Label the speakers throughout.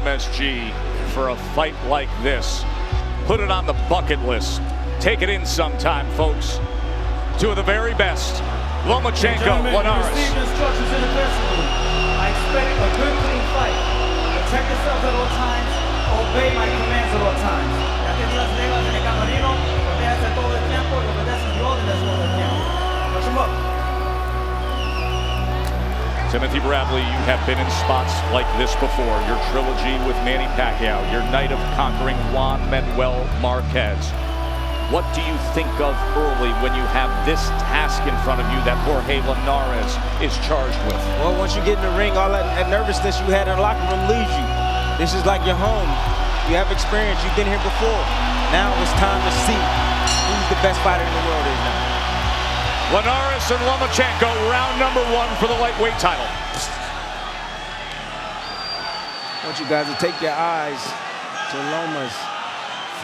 Speaker 1: MSG for a fight like this. Put it on the bucket list. Take it in sometime, folks. Two of the very best. Lomachenko, Linares.
Speaker 2: Receive instructions in the dressing room. I expect a good, clean fight. Protect yourselves at all times. Obey my commands at all times. Ya tienes las reglas en el camerino. Obedece todo el tiempo y obedece mi órdenes todo el tiempo. Watch him up.
Speaker 1: Timothy Bradley, you have been in spots like this before. Your trilogy with Manny Pacquiao, your night of conquering Juan Manuel Marquez. What do you think of early when you have this task in front of you that Jorge Linares is charged with?
Speaker 3: Well, once you get in the ring, all that nervousness you had in the locker room leaves you. This is like your home. You have experience. You've been here before. Now it's time to see who's the best fighter in the world is now.
Speaker 1: Linares and Lomachenko, round number 1 for the lightweight title.
Speaker 3: I want you guys to take your eyes to Loma's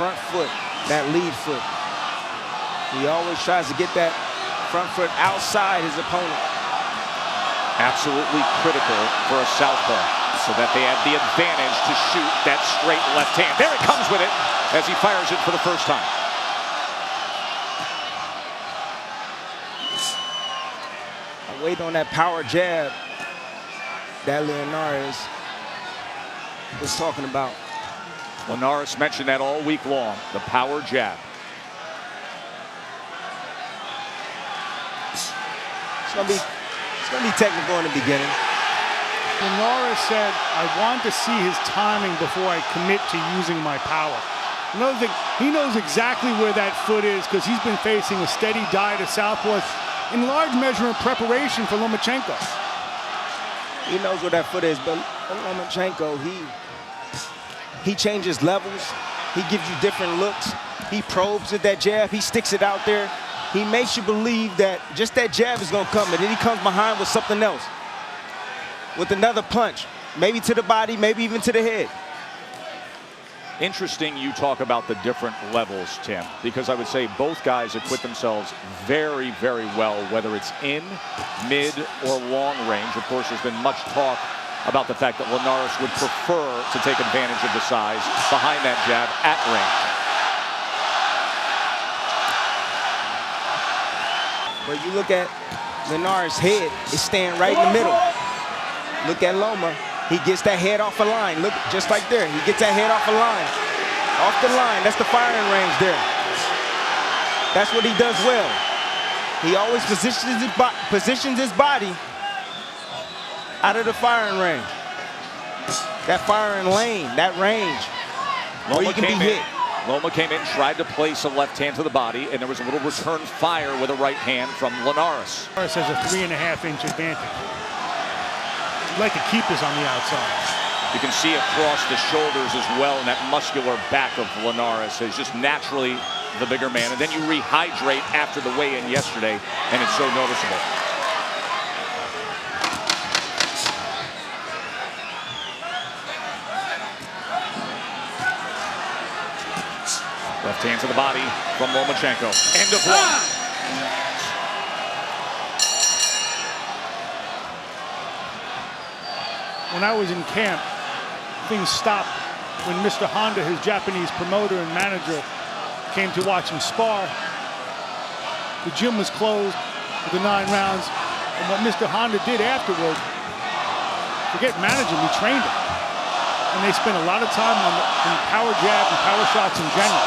Speaker 3: front foot, that lead foot. He always tries to get that front foot outside his opponent.
Speaker 1: Absolutely critical for a southpaw, so that they have the advantage to shoot that straight left hand. There it comes with it as he fires it for the first time.
Speaker 3: Wait on that power jab that Linares was talking about.
Speaker 1: Linares mentioned that all week long, the power jab.
Speaker 3: It's gonna be technical in the beginning.
Speaker 4: Linares said, I want to see his timing before I commit to using my power. Another thing, he knows exactly where that foot is because he's been facing a steady diet of southpaws in large measure in preparation for Lomachenko.
Speaker 3: He knows where that foot is, but Lomachenko, he changes levels. He gives you different looks. He probes with that jab. He sticks it out there. He makes you believe that just that jab is gonna come, and then he comes behind with something else, with another punch, maybe to the body, maybe even to the head.
Speaker 1: Interesting you talk about the different levels, Tim, because I would say both guys acquit themselves very, very well, whether it's in, mid, or long range. Of course, there's been much talk about the fact that Linares would prefer to take advantage of the size behind that jab at range.
Speaker 3: But you look at Linares' head, it's staying right in the middle. Look at Loma. He gets that head off the line. Look, just like there. He gets that head off the line. Off the line. That's the firing range there. That's what he does well. He always positions his body out of the firing range. That firing lane, that range, where you can be hit.
Speaker 1: Loma came in, tried to place a left hand to the body, and there was a little return fire with a right hand from Linares.
Speaker 4: Linares has a 3.5-inch advantage. He'd like to keep this on the outside.
Speaker 1: You can see across the shoulders as well in that muscular back of Linares. He's just naturally the bigger man. And then you rehydrate after the weigh-in yesterday, and it's so noticeable. Left hand to the body from Lomachenko. End of 1.
Speaker 4: When I was in camp, things stopped when Mr. Honda, his Japanese promoter and manager, came to watch him spar. The gym was closed for the 9 rounds, and what Mr. Honda did afterward, forget managing, we trained him. And they spent a lot of time on the power jab and power shots in general.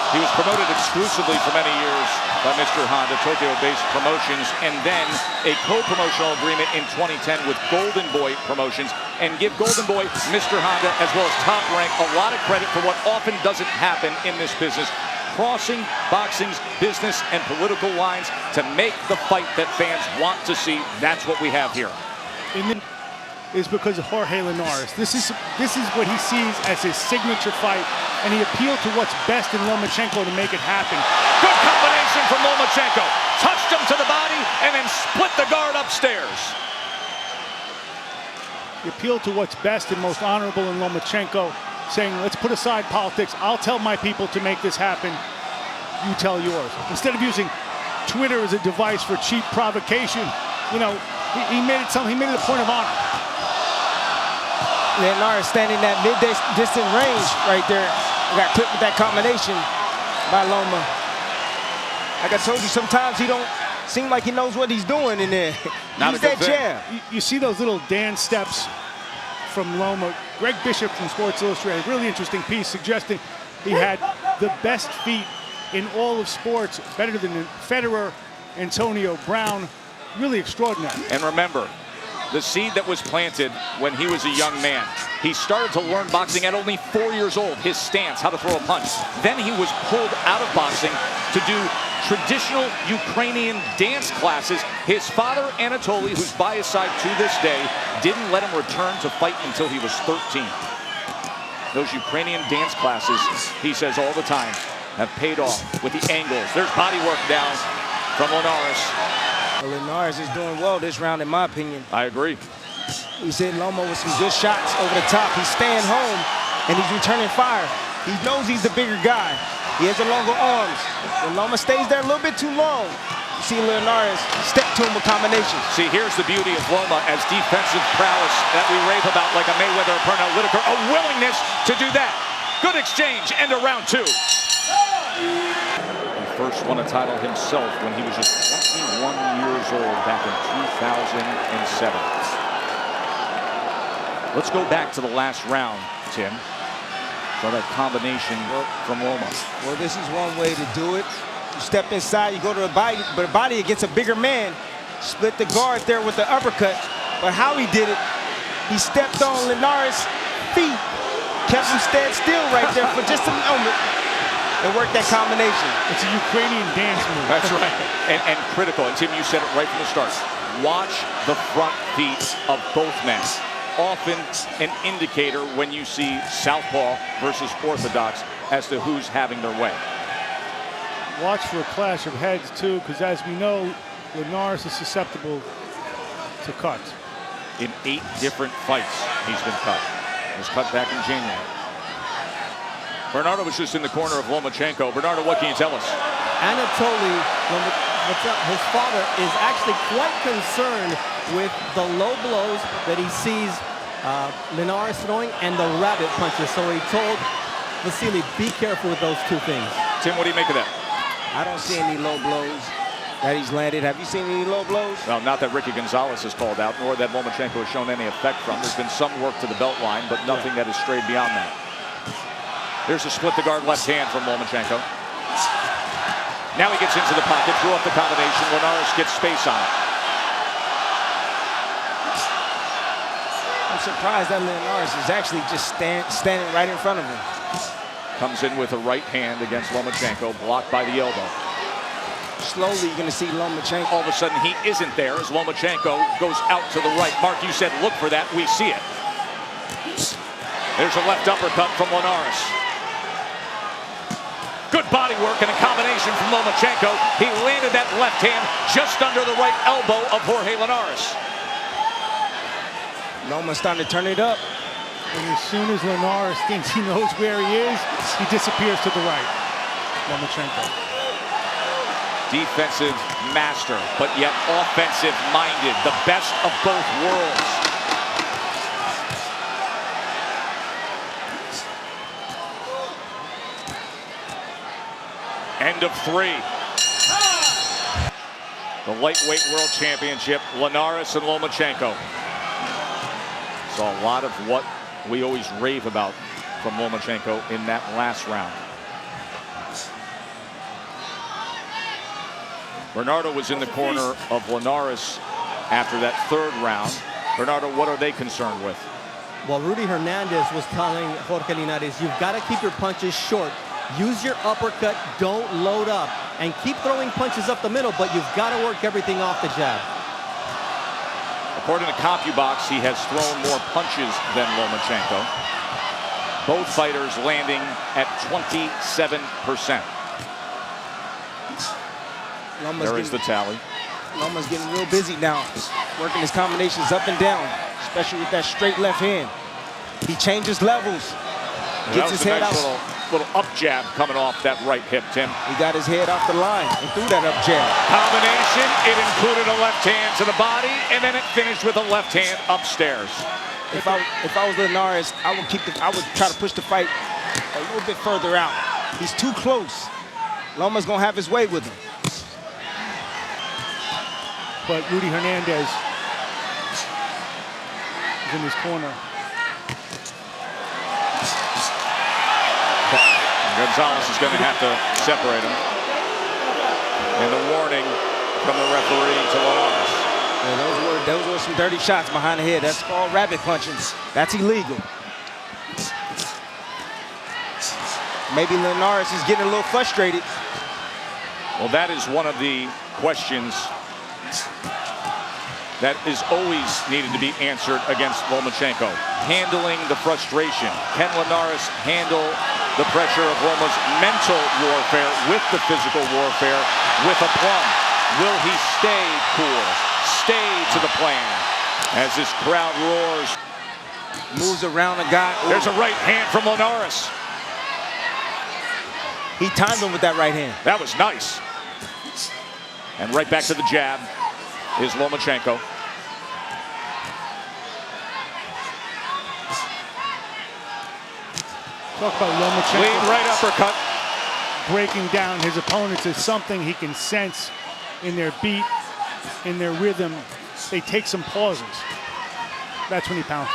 Speaker 1: He was promoted exclusively for many years by Mr. Honda, Tokyo-based promotions, and then a co-promotional agreement in 2010 with Golden Boy Promotions. And give Golden Boy, Mr. Honda, as well as Top Rank, a lot of credit for what often doesn't happen in this business. Crossing boxing's business and political lines to make the fight that fans want to see. That's what we have here.
Speaker 4: Is because of Jorge Linares. This is what he sees as his signature fight, and he appealed to what's best in Lomachenko to make it happen.
Speaker 1: Good combination from Lomachenko. Touched him to the body and then split the guard upstairs.
Speaker 4: He appealed to what's best and most honorable in Lomachenko, saying, let's put aside politics. I'll tell my people to make this happen. You tell yours. Instead of using Twitter as a device for cheap provocation, you know, he made it something. He made it a point of honor.
Speaker 3: Linares standing that mid-distant range right there. Got clipped with that combination by Loma. Like I told you, sometimes he don't seem like he knows what he's doing in there.
Speaker 1: Not
Speaker 3: Use
Speaker 1: a good
Speaker 3: that jab.
Speaker 4: You see those little dance steps from Loma. Greg Bishop from Sports Illustrated, really interesting piece suggesting he had the best feet in all of sports, better than Federer, Antonio Brown. Really extraordinary.
Speaker 1: And remember, the seed that was planted when he was a young man. He started to learn boxing at only 4 years old, his stance, how to throw a punch. Then he was pulled out of boxing to do traditional Ukrainian dance classes. His father, Anatoly, who's by his side to this day, didn't let him return to fight until he was 13. Those Ukrainian dance classes, he says all the time, have paid off with the angles. There's body work down from Linares.
Speaker 3: Well, Linares is doing well this round, in my opinion.
Speaker 1: I agree.
Speaker 3: He's hitting Loma with some good shots over the top. He's staying home, and he's returning fire. He knows he's the bigger guy. He has the longer arms. When Loma stays there a little bit too long, you see Linares step to him with combinations.
Speaker 1: See, here's the beauty of Loma as defensive prowess that we rave about, like a Mayweather or Pernell Whitaker. A willingness to do that. Good exchange, end of round 2. He first won a title himself when he was just 21 years old back in 2007. Let's go back to the last round, Tim. So that combination from Loma.
Speaker 3: Well, this is one way to do it. You step inside, you go to the body, but the body against a bigger man. Split the guard there with the uppercut. But how he did it, he stepped on Linares' feet, kept him stand still right there for just a moment, and worked that combination.
Speaker 4: It's a Ukrainian dance move.
Speaker 1: That's right. And critical. And Tim, you said it right from the start. Watch the front feet of both men. Often an indicator when you see southpaw versus orthodox as to who's having their way.
Speaker 4: Watch for a clash of heads, too, because as we know, Linares is susceptible to cuts.
Speaker 1: In 8 different fights, he's been cut. He was cut back in January. Bernardo was just in the corner of Lomachenko. Bernardo, what can you tell us?
Speaker 5: Anatoly, his father, is actually quite concerned with the low blows that he sees Linares throwing and the rabbit punches. So he told Vasiliy, be careful with those 2 things.
Speaker 1: Tim, what do you make of that?
Speaker 3: I don't see any low blows that he's landed. Have you seen any low blows?
Speaker 1: Well, not that Ricky Gonzalez has called out, nor that Lomachenko has shown any effect from. There's been some work to the belt line, but nothing that has strayed beyond that. There's a split the guard left hand from Lomachenko. Now he gets into the pocket, threw up the combination. Linares gets space on it.
Speaker 3: I'm surprised that Linares is actually just standing right in front of him.
Speaker 1: Comes in with a right hand against Lomachenko, blocked by the elbow.
Speaker 3: Slowly, you're going to see Lomachenko.
Speaker 1: All of a sudden, he isn't there as Lomachenko goes out to the right. Mark, you said look for that. We see it. There's a left uppercut from Linares. Good body work and a combination from Lomachenko. He landed that left hand just under the right elbow of Jorge Linares.
Speaker 3: Loma's starting to turn it up.
Speaker 4: And as soon as Linares thinks he knows where he is, he disappears to the right. Lomachenko.
Speaker 1: Defensive master, but yet offensive minded. The best of both worlds. End of 3. The lightweight world championship, Linares and Lomachenko. Saw a lot of what we always rave about from Lomachenko in that last round. Bernardo was in the corner of Linares after that 3rd round. Bernardo, what are they concerned with?
Speaker 5: Well, Rudy Hernandez was telling Jorge Linares, you've got to keep your punches short. Use your uppercut, don't load up, and keep throwing punches up the middle, but you've got to work everything off the jab.
Speaker 1: According to CompuBox, he has thrown more punches than Lomachenko. Both fighters landing at 27%. There is the tally.
Speaker 3: Loma's getting real busy now, working his combinations up and down, especially with that straight left hand. He changes levels, gets his head out.
Speaker 1: Little up jab coming off that right hip, Tim.
Speaker 3: He got his head off the line and threw that up jab.
Speaker 1: Combination, it included a left hand to the body, and then it finished with a left hand upstairs.
Speaker 3: If I was Linares, I would try to push the fight a little bit further out. He's too close. Loma's gonna have his way with him.
Speaker 4: But Rudy Hernandez is in his corner.
Speaker 1: Gonzalez is going to have to separate him. And a warning from the referee to Linares.
Speaker 3: Yeah, those were some dirty shots behind the head. That's called rabbit punching. That's illegal. Maybe Linares is getting a little frustrated.
Speaker 1: Well, that is one of the questions that is always needed to be answered against Lomachenko. Handling the frustration. Can Linares handle the pressure of Loma's mental warfare with the physical warfare with aplomb? Will he stay cool, stay to the plan as this crowd roars?
Speaker 3: Moves around a guy. Ooh.
Speaker 1: There's a right hand from Linares.
Speaker 3: He timed him with that right hand.
Speaker 1: That was nice. And right back to the jab is Lomachenko.
Speaker 4: Talk about Lomachenko.
Speaker 1: Lead right uppercut.
Speaker 4: Breaking down his opponents is something he can sense in their beat, in their rhythm. They take some pauses. That's when he pounces.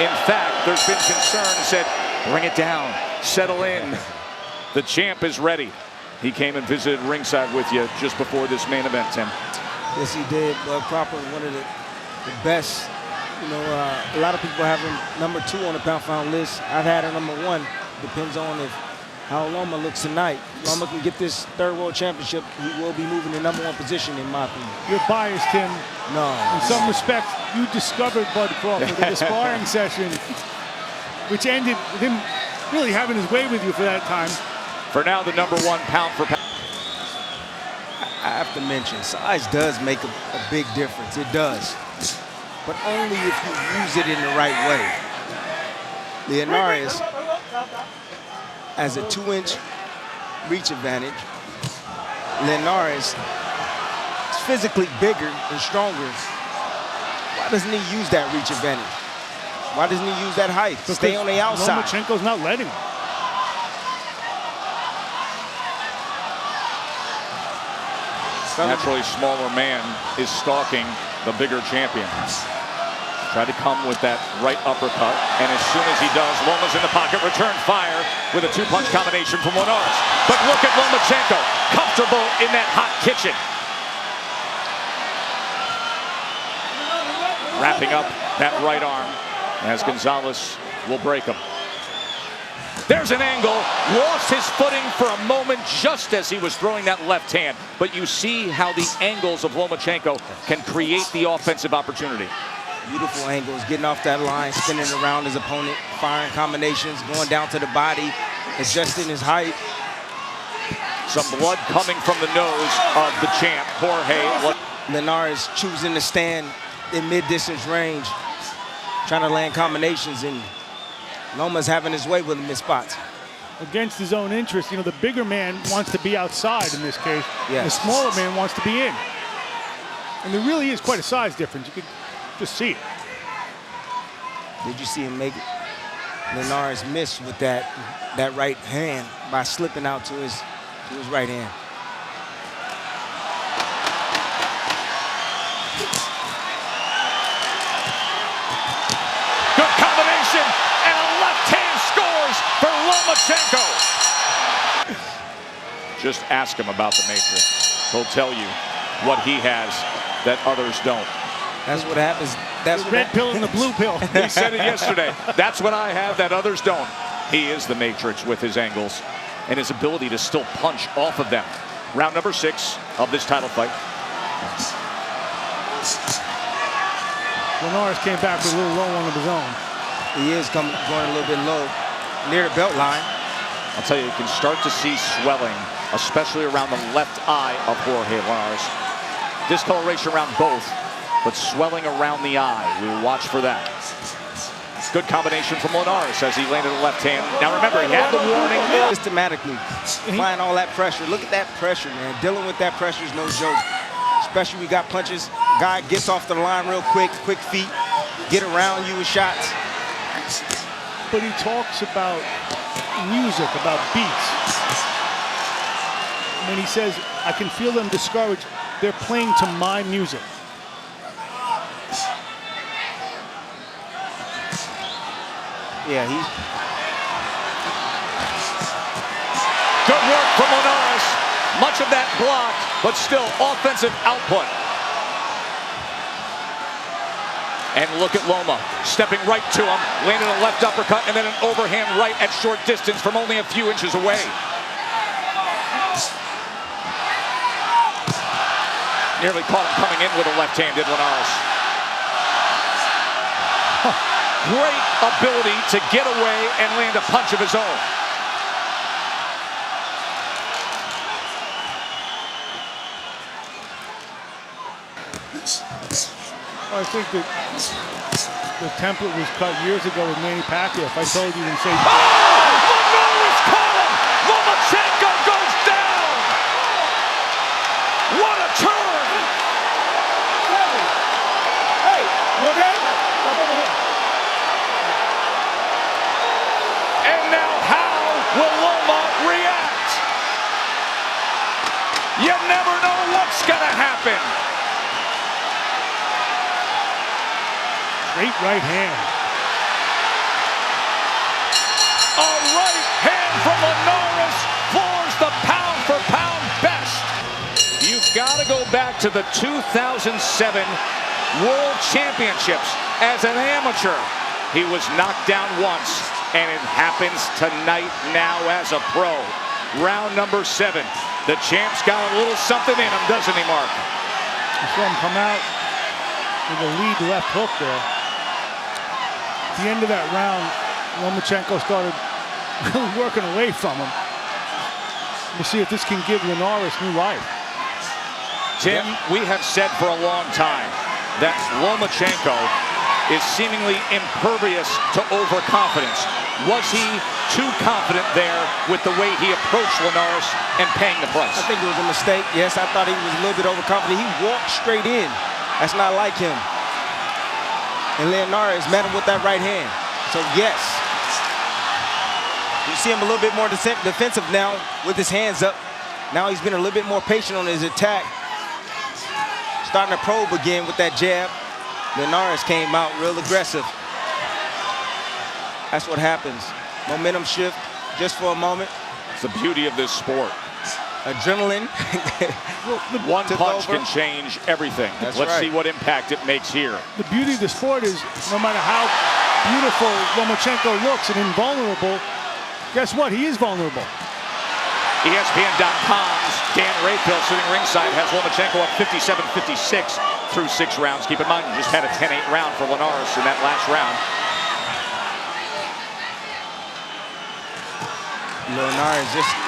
Speaker 1: In fact, there's been concern said, bring it down, settle in. The champ is ready. He came and visited ringside with you just before this main event, Tim.
Speaker 3: Yes, he did. Bud Cropper, one of the best. You know, a lot of people have him #2 on the pound-for-pound list. I've had him #1. Depends on how Loma looks tonight. Loma can get this third world championship. He will be moving the #1 position, in my opinion.
Speaker 4: You're biased, Tim.
Speaker 3: No.
Speaker 4: In some respects, you discovered Bud Crawford in a sparring session, which ended with him really having his way with you for that time.
Speaker 1: For now, the #1 pound-for-pound.
Speaker 3: I have to mention, size does make a big difference. It does. But only if you use it in the right way. Linares has a 2-inch reach advantage. Linares is physically bigger and stronger. Why doesn't he use that reach advantage? Why doesn't he use that height?
Speaker 4: Because
Speaker 3: stay on the outside.
Speaker 4: Lomachenko's not letting him.
Speaker 1: Naturally smaller man is stalking the bigger champion. Tried to come with that right uppercut, and as soon as he does, Loma's in the pocket, return fire with a 2-punch combination from Linares. But look at Lomachenko, comfortable in that hot kitchen. Wrapping up that right arm as Gonzalez will break him. There's an angle, lost his footing for a moment just as he was throwing that left hand. But you see how the angles of Lomachenko can create the offensive opportunity.
Speaker 3: Beautiful angles, getting off that line, spinning around his opponent, firing combinations, going down to the body, adjusting his height.
Speaker 1: Some blood coming from the nose of the champ, Jorge.
Speaker 3: Linares choosing to stand in mid-distance range, trying to land combinations, and Loma's having his way with him in spots.
Speaker 4: Against his own interest, you know, the bigger man wants to be outside in this case.
Speaker 3: Yes.
Speaker 4: The smaller man wants to be in. And there really is quite a size difference. You could just see it.
Speaker 3: Did you see him make Linares miss with that right hand by slipping out to his right hand?
Speaker 1: Good combination, and a left hand scores for Lomachenko. Just ask him about the Matrix. He'll tell you what he has that others don't.
Speaker 3: That's what happens. That's
Speaker 4: The
Speaker 3: what
Speaker 4: red pill and the blue pill.
Speaker 1: He said it yesterday. That's what I have that others don't. He is the Matrix with his angles and his ability to still punch off of them. Round #6 of this title fight.
Speaker 4: Linares came back with a little low on of his own.
Speaker 3: He is going a little bit low, near the belt line.
Speaker 1: I'll tell you can start to see swelling, especially around the left eye of Jorge Linares. Discoloration around both, but swelling around the eye. We'll watch for that. Good combination from Linares as he landed a left hand. Now remember, he had the warning.
Speaker 3: Systematically, applying all that pressure. Look at that pressure, man. Dealing with that pressure is no joke. especially we got punches. Guy gets off the line real quick feet, get around you with shots.
Speaker 4: But he talks about music, about beats. When he says, I can feel them discouraged, they're playing to my music.
Speaker 3: Yeah, he.
Speaker 1: Good work from Linares. Much of that blocked, but still offensive output. And look at Loma, stepping right to him, landed a left uppercut and then an overhand right at short distance from only a few inches away. Nearly caught him coming in with a left hand, did Linares. Great ability to get away and land a punch of his own.
Speaker 4: I think that the template was cut years ago with Manny Pacquiao. If I told you and say,
Speaker 1: oh! Linares caught him! Lomachenko goes down! What a turn!
Speaker 2: Hey, you okay?
Speaker 1: And now how will Loma react? You never know what's gonna happen.
Speaker 4: great right hand.
Speaker 1: A right hand from Linares floors the pound-for-pound best. You've got to go back to the 2007 World Championships. As an amateur, he was knocked down once, and it happens tonight now as a pro. Round number 7. The champ's got a little something in him, doesn't he, Mark?
Speaker 4: You saw him come out with a lead left hook there. At the end of that round, Lomachenko started really working away from him. We'll see if this can give Linares new life.
Speaker 1: Tim, we have said for a long time that Lomachenko is seemingly impervious to overconfidence. Was he too confident there with the way he approached Linares and paying the price?
Speaker 3: I think it was a mistake. Yes, I thought he was a little bit overconfident. He walked straight in. That's not like him. And Linares met him with that right hand. So yes. You see him a little bit more defensive now with his hands up. Now he's been a little bit more patient on his attack. Starting to probe again with that jab. Linares came out real aggressive. That's what happens. Momentum shift just for a moment.
Speaker 1: It's the beauty of this sport.
Speaker 3: Adrenaline.
Speaker 1: One punch can change everything.
Speaker 3: That's
Speaker 1: Let's
Speaker 3: right.
Speaker 1: see what impact it makes here.
Speaker 4: The beauty of the sport is no matter how beautiful Lomachenko looks and invulnerable, guess what? He is vulnerable.
Speaker 1: ESPN.com's Dan Rayfield sitting ringside has Lomachenko up 57-56 through 6 rounds. Keep in mind, you just had a 10-8 round for Linares in that last round.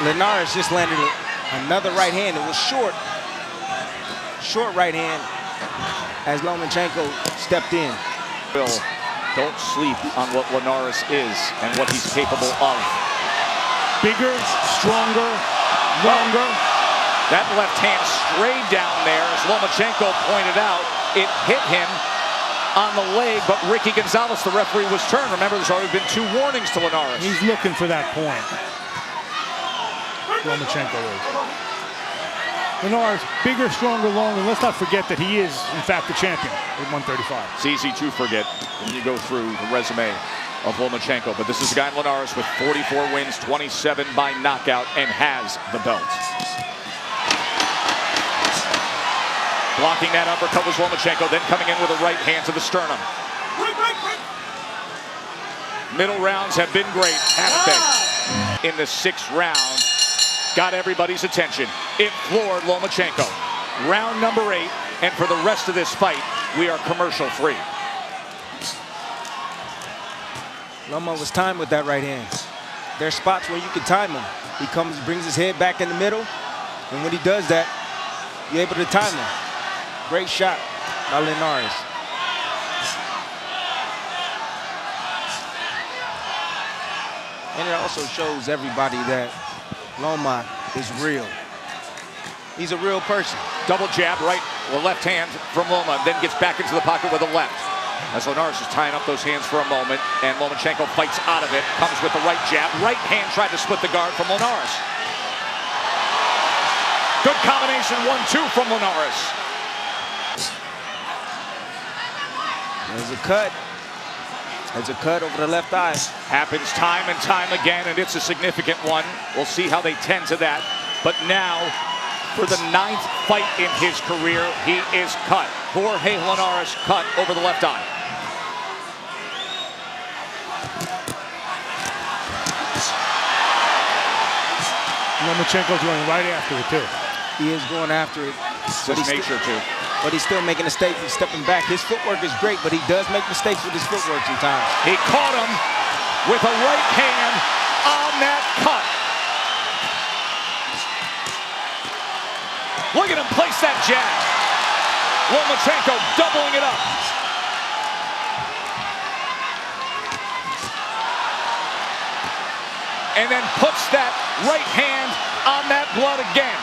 Speaker 3: Linares just landed another right hand. It was short right hand as Lomachenko stepped in.
Speaker 1: Bill, don't sleep on what Linares is and what he's capable of.
Speaker 4: Bigger, stronger, longer.
Speaker 1: That left hand strayed down there, as Lomachenko pointed out. It hit him on the leg, but Ricky Gonzalez, the referee, was turned. Remember, there's already been 2 warnings to Linares.
Speaker 4: He's looking for that point. Lomachenko is. Linares, bigger, stronger, longer. Let's not forget that he is, in fact, the champion at 135.
Speaker 1: It's easy to forget when you go through the resume of Lomachenko, but this is a guy in Linares with 44 wins, 27 by knockout, and has the belt. Blocking that uppercut was Lomachenko, then coming in with a right hand to the sternum. Middle rounds have been great, haven't they? In the 6th round, got everybody's attention. It floored Lomachenko. Round number 8, and for the rest of this fight, we are commercial free.
Speaker 3: Loma was timed with that right hand. There's spots where you can time him. He brings his head back in the middle, and when he does that, you're able to time him. Great shot by Linares. And it also shows everybody that Loma is real. He's a real person.
Speaker 1: Double jab right the left hand from Loma, then gets back into the pocket with the left. As Linares is tying up those hands for a moment, and Lomachenko fights out of it, comes with the right jab. Right hand tried to split the guard from Linares. Good combination, 1-2 from Linares.
Speaker 3: There's a cut. There's a cut over the left eye.
Speaker 1: Happens time and time again, and it's a significant one. We'll see how they tend to that. But now, for the 9th fight in his career, he is cut. Jorge Linares cut over the left eye.
Speaker 4: Lomachenko's going right after it, too.
Speaker 3: He is going after it.
Speaker 1: It's his nature, too.
Speaker 3: But he's still making mistakes. He's stepping back. His footwork is great, but he does make mistakes with his footwork sometimes.
Speaker 1: He caught him with a right hand on that cut. Look at him place that jab. Lomachenko doubling it up. And then puts that right hand on that blood again.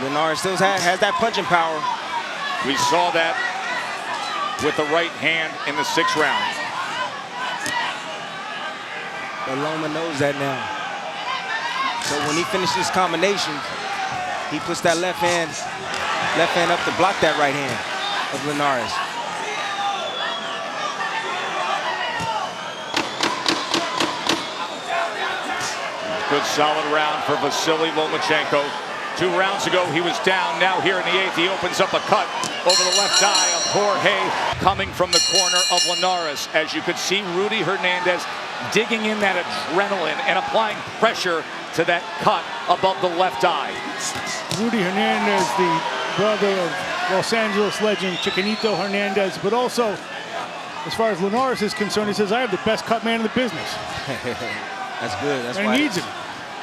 Speaker 3: Linares still has that punching power.
Speaker 1: We saw that with the right hand in the 6th round.
Speaker 3: But Loma knows that now. So when he finishes combinations, he puts that left hand up to block that right hand of Linares.
Speaker 1: Good solid round for Vasiliy Lomachenko. 2 rounds ago, he was down. Now here in the 8th, he opens up a cut over the left eye of Jorge, coming from the corner of Linares. As you could see, Rudy Hernandez digging in that adrenaline and applying pressure to that cut above the left eye.
Speaker 4: Rudy Hernandez, the brother of Los Angeles legend Chiquinito Hernandez, but also, as far as Linares is concerned, he says, I have the best cut man in the business.
Speaker 3: That's good. That's
Speaker 4: and
Speaker 3: why
Speaker 4: he needs him.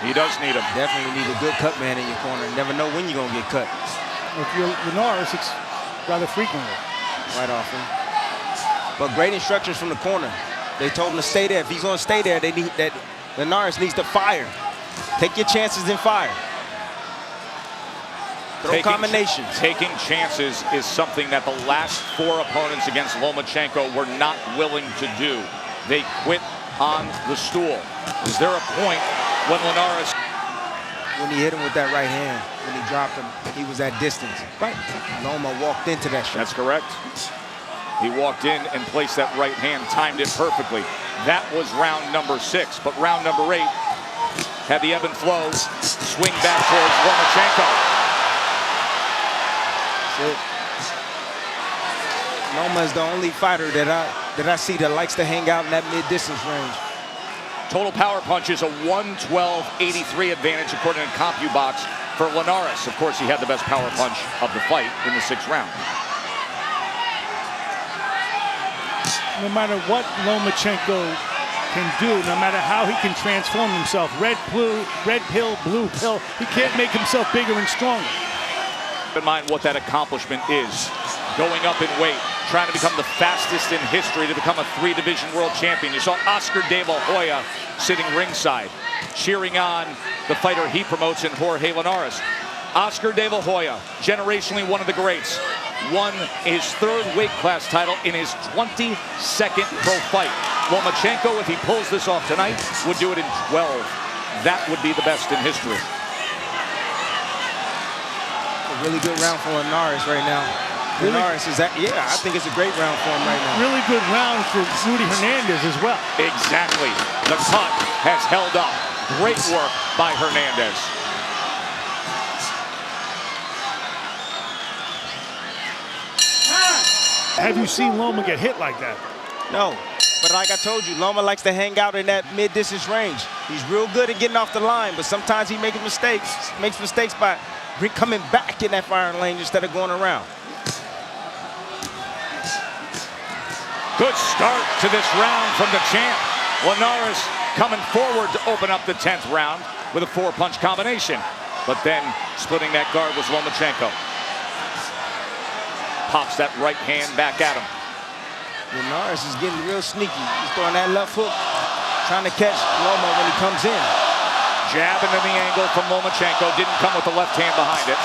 Speaker 1: He does need him.
Speaker 3: Definitely need a good cut man in your corner. You never know when you're going to get cut.
Speaker 4: If you're Linares, it's rather frequently.
Speaker 3: Right often. But great instructions from the corner. They told him to stay there. If he's going to stay there, they need that. Linares needs to fire. Take your chances and fire. Throw combinations.
Speaker 1: Taking chances is something that the last 4 opponents against Lomachenko were not willing to do. They quit on the stool. Is there a point when Linares...
Speaker 3: When he hit him with that right hand, when he dropped him, he was at distance. Right. Loma walked into that shot.
Speaker 1: That's correct. He walked in and placed that right hand, timed it perfectly. That was round number 6, but round number 8 had the ebb and flow swing back towards Lomachenko.
Speaker 3: Loma is the only fighter that I see that likes to hang out in that mid-distance range.
Speaker 1: Total power punch is a 112.83 advantage according to CompuBox for Linares. Of course, he had the best power punch of the fight in the 6th round.
Speaker 4: No matter what Lomachenko can do, no matter how he can transform himself, red pill, blue pill, he can't make himself bigger and stronger.
Speaker 1: Keep in mind what that accomplishment is. Going up in weight, trying to become the fastest in history to become a 3-division world champion. You saw Oscar De La Hoya sitting ringside, cheering on the fighter he promotes in Jorge Linares. Oscar De La Hoya, generationally one of the greats, won his 3rd weight class title in his 22nd pro fight. Lomachenko, if he pulls this off tonight, would do it in 12. That would be the best in history.
Speaker 3: A really good round for Linares right now. Linares is that, yeah, I think it's a great round for him right now.
Speaker 4: Really good round for Rudy Hernandez as well.
Speaker 1: Exactly. The cut has held up. Great work by Hernandez.
Speaker 4: Have you seen Loma get hit like that?
Speaker 3: No, but like I told you, Loma likes to hang out in that mid-distance range. He's real good at getting off the line, but sometimes he makes mistakes by coming back in that firing lane instead of going around.
Speaker 1: Good start to this round from the champ. Linares coming forward to open up the 10th round with a 4-punch combination. But then splitting that guard was Lomachenko. Pops that right hand back at him.
Speaker 3: Linares is getting real sneaky. He's throwing that left hook, trying to catch Loma when he comes in.
Speaker 1: Jab into the angle from Lomachenko. Didn't come with the left hand behind it.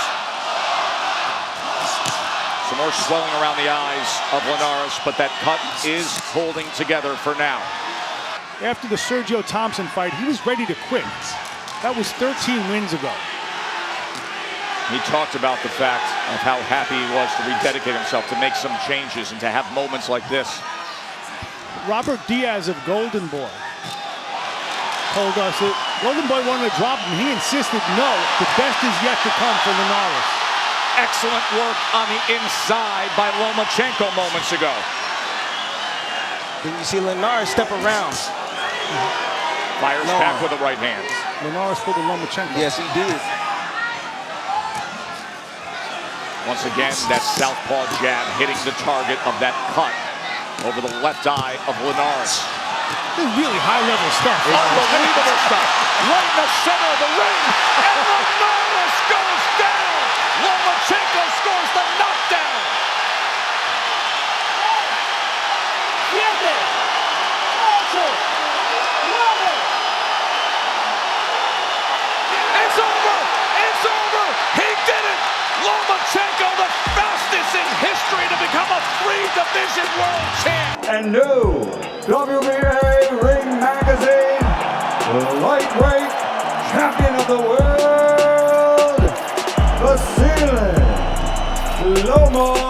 Speaker 1: Some more swelling around the eyes of Linares, but that cut is holding together for now.
Speaker 4: After the Sergio Thompson fight, he was ready to quit. That was 13 wins ago.
Speaker 1: He talked about the fact of how happy he was to rededicate himself, to make some changes, and to have moments like this.
Speaker 4: Robert Diaz of Golden Boy told us that Golden Boy wanted to drop him. He insisted, no, the best is yet to come for Linares.
Speaker 1: Excellent work on the inside by Lomachenko moments ago.
Speaker 3: Then you see Linares step around.
Speaker 1: Fires
Speaker 3: Loma.
Speaker 1: back with the right hand.
Speaker 4: Linares for the Lomachenko.
Speaker 3: Yes, he did.
Speaker 1: Once again, that southpaw jab hitting the target of that cut over the left eye of Linares.
Speaker 4: This is really high-level stuff.
Speaker 1: Unbelievable stuff. Right in the center of the ring. And Linares goes down. Lomachenko scores the knockdown.
Speaker 2: 7, 8, 9.
Speaker 1: It's over. It's over. He did it. Lomachenko, the fastest in history to become a 3-division world champ.
Speaker 2: And new WBA Ring Magazine lightweight champion of the world, Vasiliy Lomachenko.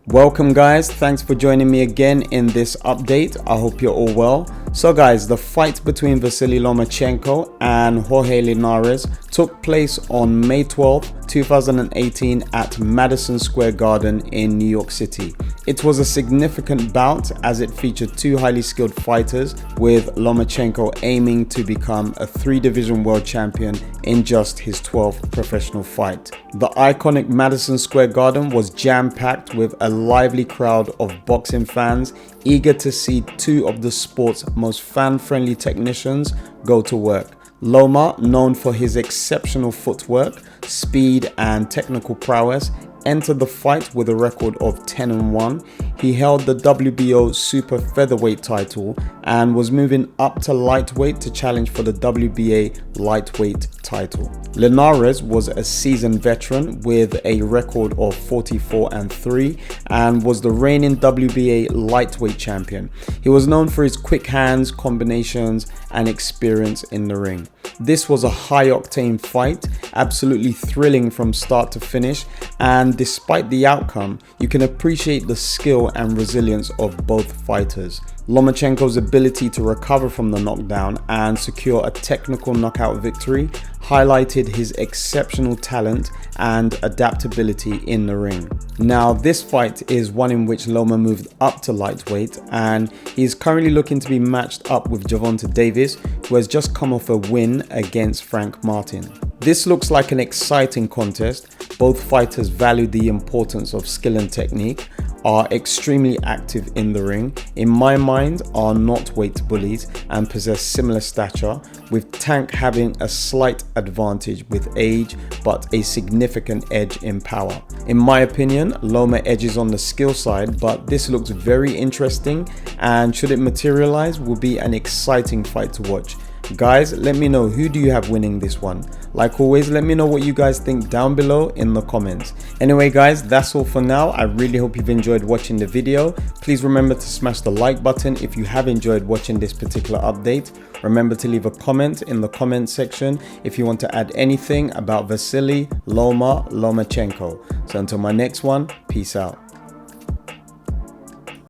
Speaker 6: Welcome guys, thanks for joining me again in this update. I hope you're all well. So guys, the fight between Vasiliy Lomachenko and Jorge Linares took place on May 12, 2018 at Madison Square Garden in New York City. It was a significant bout as it featured two highly skilled fighters, with Lomachenko aiming to become a 3-division world champion in just his 12th professional fight. The iconic Madison Square Garden was jam-packed with a lively crowd of boxing fans eager to see two of the sport's most fan-friendly technicians go to work. Loma, known for his exceptional footwork, speed and technical prowess, entered the fight with a record of 10-1. He held the WBO super featherweight title and was moving up to lightweight to challenge for the WBA lightweight title. Linares was a seasoned veteran with a record of 44-3 and was the reigning WBA lightweight champion. He was known for his quick hands, combinations and experience in the ring. This was a high-octane fight, absolutely thrilling from start to finish, and despite the outcome, you can appreciate the skill and resilience of both fighters. Lomachenko's ability to recover from the knockdown and secure a technical knockout victory highlighted his exceptional talent and adaptability in the ring. Now, this fight is one in which Loma moved up to lightweight, and he is currently looking to be matched up with Gervonta Davis, who has just come off a win against Frank Martin. This looks like an exciting contest. Both fighters value the importance of skill and technique, are extremely active in the ring, in my mind are not weight bullies and possess similar stature, with Tank having a slight advantage with age but a significant edge in power. In my opinion, Loma edges on the skill side, but this looks very interesting, and should it materialize, will be an exciting fight to watch. Guys, let me know, who do you have winning this one? Like always, let me know what you guys think down below in the comments. Anyway guys, that's all for now. I really hope you've enjoyed watching the video. Please remember to smash the like button if you have enjoyed watching this particular update. Remember to leave a comment in the comment section if you want to add anything about Vasiliy Lomachenko. So until my next one, peace out.